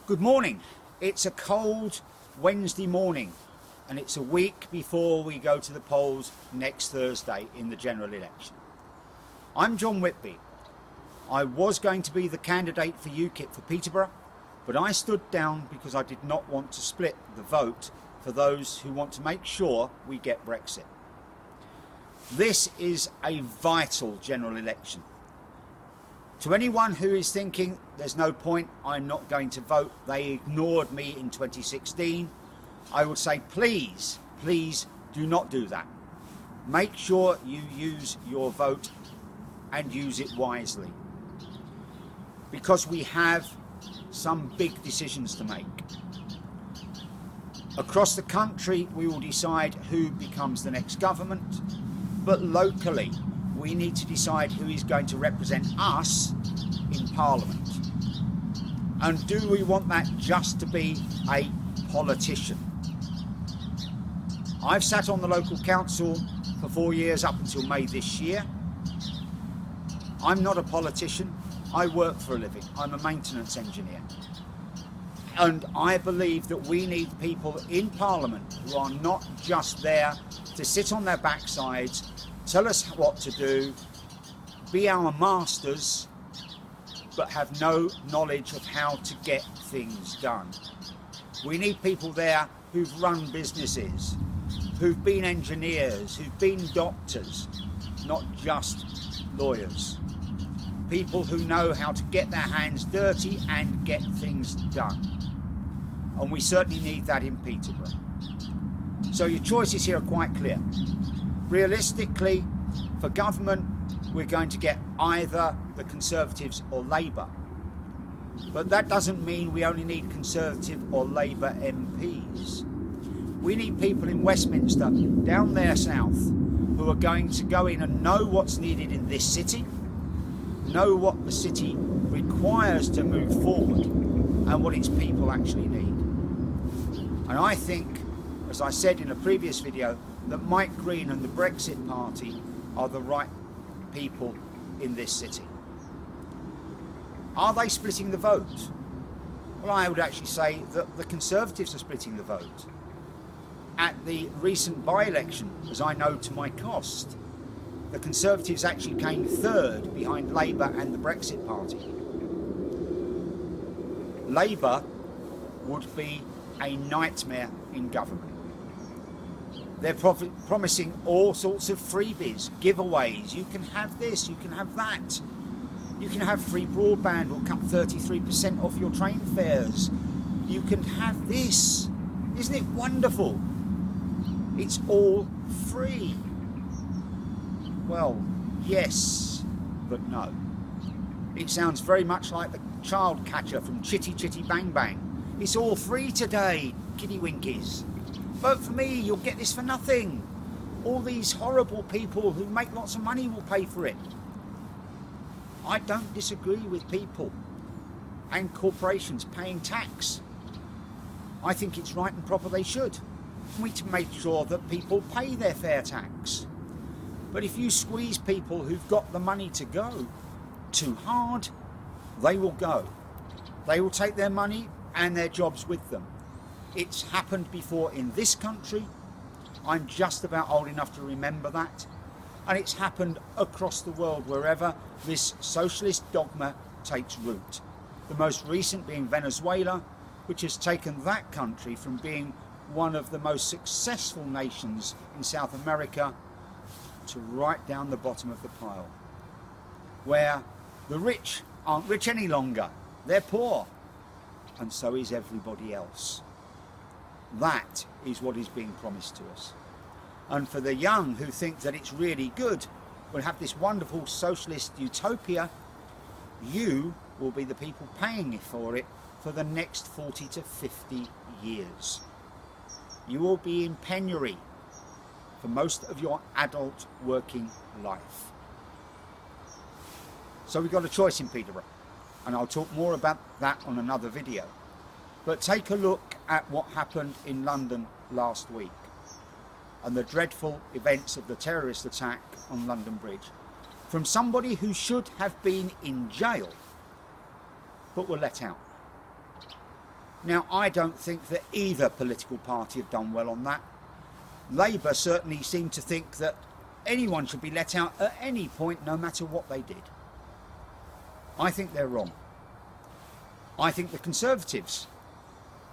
Good morning. It's a cold Wednesday morning and it's a week before we go to the polls next Thursday in the general election. I'm John Whitby. I was going to be the candidate for UKIP for Peterborough, but I stood down because I did not want to split the vote for those who want to make sure we get Brexit. This is a vital general election. To anyone who is thinking there's no point, I'm not going to vote, they ignored me in 2016, I would say please do not do that. Make sure you use your vote and use it wisely, because we have some big decisions to make. Across the country we will decide who becomes the next government, but locally we need to decide who is going to represent us in Parliament. And do we want that just to be a politician? I've sat on the local council for 4 years up until May this year. I'm not a politician, I work for a living, I'm a maintenance engineer. And I believe that we need people in Parliament who are not just there to sit on their backsides, tell us what to do, be our masters, but have no knowledge of how to get things done. We need people there who've run businesses, who've been engineers, who've been doctors, not just lawyers. People who know how to get their hands dirty and get things done. And we certainly need that in Peterborough. So your choices here are quite clear. Realistically, for government, we're going to get either the Conservatives or Labour. But that doesn't mean we only need Conservative or Labour MPs. We need people in Westminster, down there south, who are going to go in and know what's needed in this city, know what the city requires to move forward, and what its people actually need. And I think, as I said in a previous video, that Mike Green and the Brexit Party are the right people in this city. Are they splitting the vote? Well, I would actually say that the Conservatives are splitting the vote. At the recent by-election, as I know to my cost, the Conservatives actually came third behind Labour and the Brexit Party. Labour would be a nightmare in government. They're promising all sorts of freebies, giveaways. You can have this, you can have that. You can have free broadband or cut 33% off your train fares. You can have this. Isn't it wonderful? It's all free. Well, yes, but no. It sounds very much like the child catcher from Chitty Chitty Bang Bang. It's all free today, kiddie winkies. Vote for me, you'll get this for nothing. All these horrible people who make lots of money will pay for it. I don't disagree with people and corporations paying tax. I think it's right and proper they should. We need to make sure that people pay their fair tax. But if you squeeze people who've got the money to go too hard, they will go. They will take their money and their jobs with them. It's happened before in this country. I'm just about old enough to remember that. And it's happened across the world wherever this socialist dogma takes root. The most recent being Venezuela, which has taken that country from being one of the most successful nations in South America to right down the bottom of the pile, where the rich aren't rich any longer, they're poor, and so is everybody else. That is what is being promised to us. And for the young who think that it's really good, we'll have this wonderful socialist utopia, you will be the people paying for it for the next 40 to 50 years. You will be in penury for most of your adult working life. So we've got a choice in Peterborough, and I'll talk more about that on another video. But take a look at what happened in London last week and the dreadful events of the terrorist attack on London Bridge from somebody who should have been in jail but were let out. Now, I don't think that either political party have done well on that. Labour certainly seem to think that anyone should be let out at any point, no matter what they did. I think they're wrong. I think the Conservatives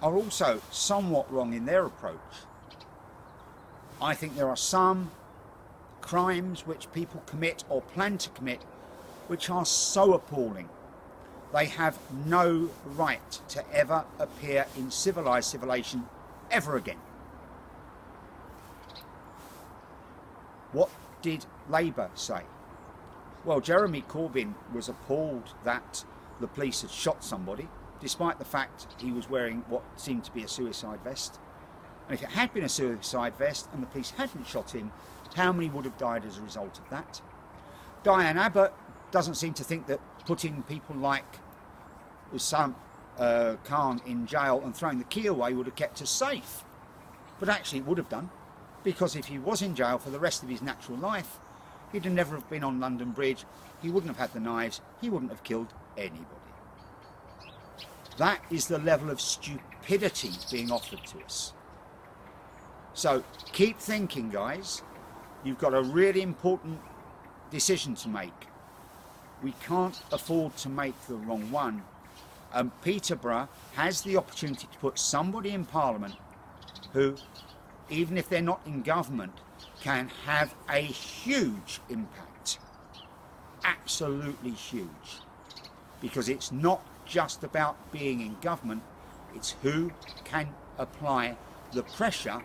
are also somewhat wrong in their approach. I think there are some crimes which people commit or plan to commit which are so appalling they have no right to ever appear in civilised civilization ever again. What did Labour say? Well, Jeremy Corbyn was appalled that the police had shot somebody, despite the fact he was wearing what seemed to be a suicide vest. And if it had been a suicide vest and the police hadn't shot him, how many would have died as a result of that? Diane Abbott doesn't seem to think that putting people like Usam Khan in jail and throwing the key away would have kept us safe. But actually it would have done, because if he was in jail for the rest of his natural life, he'd never have been on London Bridge, he wouldn't have had the knives, he wouldn't have killed anybody. That is the level of stupidity being offered to us. So keep thinking, guys. You've got a really important decision to make. We can't afford to make the wrong one. And Peterborough has the opportunity to put somebody in Parliament who, even if they're not in government, can have a huge impact. Absolutely huge. Because it's not just about being in government, it's who can apply the pressure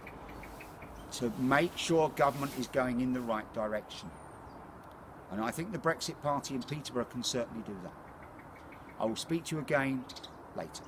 to make sure government is going in the right direction. And I think the Brexit Party in Peterborough can certainly do that. I will speak to you again later.